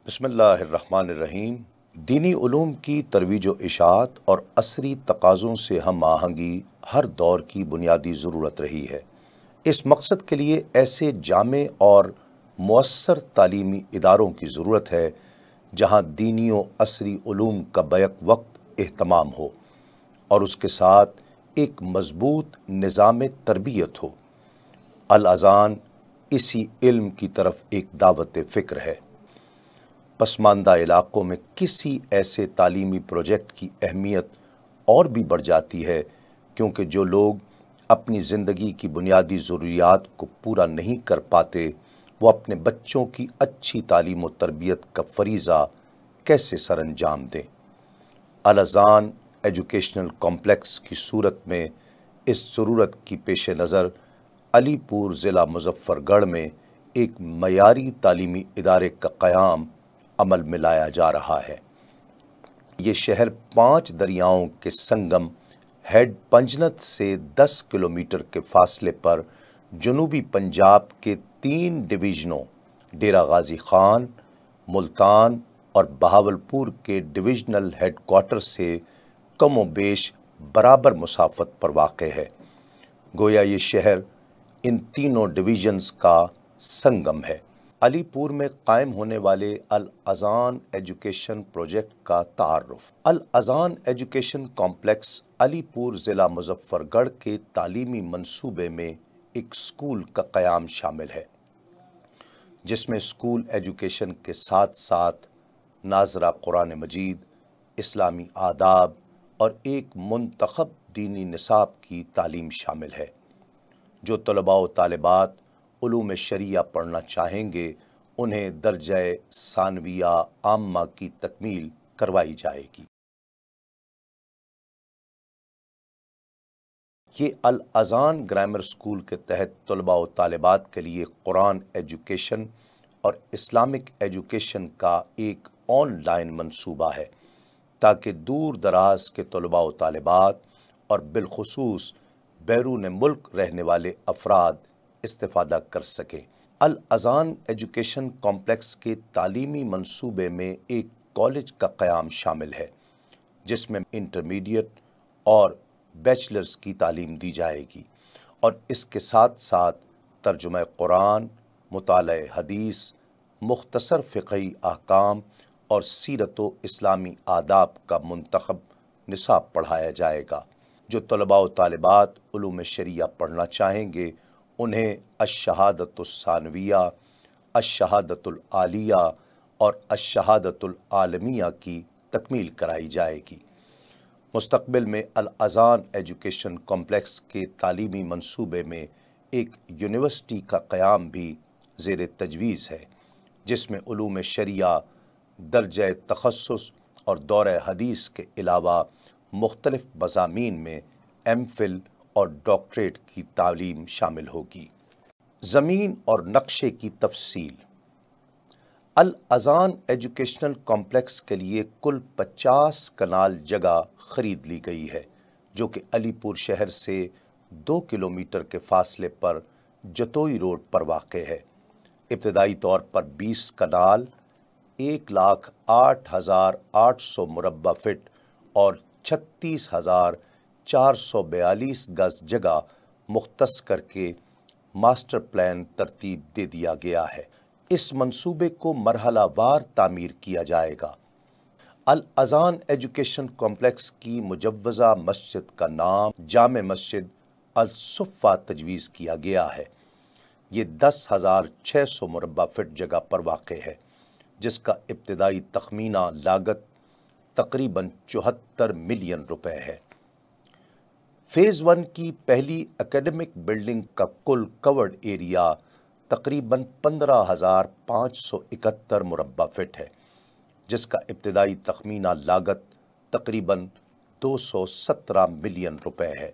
بسم اللہ الرحمن الرحیم۔ دینی علوم کی ترویج و اشاعت اور عصری تقاضوں سے ہم آہنگی ہر دور کی بنیادی ضرورت رہی ہے۔ اس مقصد کے لیے ایسے جامع اور مؤثر تعلیمی اداروں کی ضرورت ہے جہاں دینی و عصری علوم کا بیک وقت اہتمام ہو اور اس کے ساتھ ایک مضبوط نظام تربیت ہو۔ الاذان اسی علم کی طرف ایک دعوت فکر ہے۔ پسماندہ علاقوں میں کسی ایسے تعلیمی پروجیکٹ کی اہمیت اور بھی بڑھ جاتی ہے کیونکہ جو لوگ اپنی زندگی کی بنیادی ضروریات کو پورا نہیں کر پاتے وہ اپنے بچوں کی اچھی تعلیم و تربیت کا فریضہ کیسے سر انجام دیں۔ الاذان ایجوکیشنل کمپلیکس کی صورت میں اس ضرورت کی پیش نظر علی پور ضلع مظفر گڑھ میں ایک معیاری تعلیمی ادارے کا قیام عمل میں لایا جا رہا ہے۔ یہ شہر 5 دریاؤں کے سنگم ہیڈ پنجنت سے 10 کلومیٹر کے فاصلے پر جنوبی پنجاب کے 3 ڈویژنوں ڈیرہ غازی خان، ملتان اور بہاولپور کے ڈویژنل ہیڈ کوارٹر سے کم و بیش برابر مسافت پر واقع ہے۔ گویا یہ شہر ان تینوں ڈویژنز کا سنگم ہے۔ علی پور میں قائم ہونے والے الاذان ایجوکیشن پروجیکٹ کا تعارف۔ الاذان ایجوکیشن کمپلیکس علی پور ضلع مظفر گڑھ کے تعلیمی منصوبے میں ایک اسکول کا قیام شامل ہے جس میں اسکول ایجوکیشن کے ساتھ ساتھ ناظرہ قرآن مجید، اسلامی آداب اور ایک منتخب دینی نصاب کی تعلیم شامل ہے۔ جو طلباء و طالبات علوم شریعہ پڑھنا چاہیں گے انہیں درجہ ثانویہ عامہ کی تکمیل کروائی جائے گی۔ یہ الاذان گرامر اسکول کے تحت طلباء و طالبات کے لیے قرآن ایجوکیشن اور اسلامک ایجوکیشن کا ایک آن لائن منصوبہ ہے تاکہ دور دراز کے طلباء و طالبات اور بالخصوص بیرون ملک رہنے والے افراد استفادہ کر سکیں۔ الاذان ایجوکیشن کمپلیکس کے تعلیمی منصوبے میں ایک کالج کا قیام شامل ہے جس میں انٹرمیڈیٹ اور بیچلرز کی تعلیم دی جائے گی اور اس کے ساتھ ساتھ ترجمہ قرآن، مطالعہ حدیث، مختصر فقہی احکام اور سیرت و اسلامی آداب کا منتخب نصاب پڑھایا جائے گا۔ جو طلباء و طالبات علوم شریعہ پڑھنا چاہیں گے انہیں الشہادۃ الثانویہ، الشہادۃ العالیہ اور الشہادۃ العالمیہ کی تکمیل کرائی جائے گی۔ مستقبل میں الاذان ایجوکیشن کمپلیکس کے تعلیمی منصوبے میں ایک یونیورسٹی کا قیام بھی زیر تجویز ہے جس میں علوم شریعہ، درجہ تخصص اور دورہ حدیث کے علاوہ مختلف مضامین میں ایم فل اور ڈاکٹریٹ کی تعلیم شامل ہوگی۔ زمین اور نقشے کی تفصیل۔ الاذان ایجوکیشنل کمپلیکس کے لیے کل 50 کنال جگہ خرید لی گئی ہے جو کہ علی پور شہر سے 2 کلومیٹر کے فاصلے پر جتوئی روڈ پر واقع ہے۔ ابتدائی طور پر 20 کنال 1,08,800 مربع فٹ اور 36,442 گز جگہ مختص کر کے ماسٹر پلان ترتیب دے دیا گیا ہے۔ اس منصوبے کو مرحلہ وار تعمیر کیا جائے گا۔ الاذان ایجوکیشن کمپلیکس کی مجوزہ مسجد کا نام جامع مسجد الصفہ تجویز کیا گیا ہے۔ یہ 10,600 مربع فٹ جگہ پر واقع ہے جس کا ابتدائی تخمینہ لاگت تقریباً 74 ملین روپے ہے۔ فیز 1 کی پہلی اکیڈمک بلڈنگ کا کل کورڈ ایریا تقریباً 15,571 مربع فٹ ہے جس کا ابتدائی تخمینہ لاگت تقریباً 217 ملین روپے ہے۔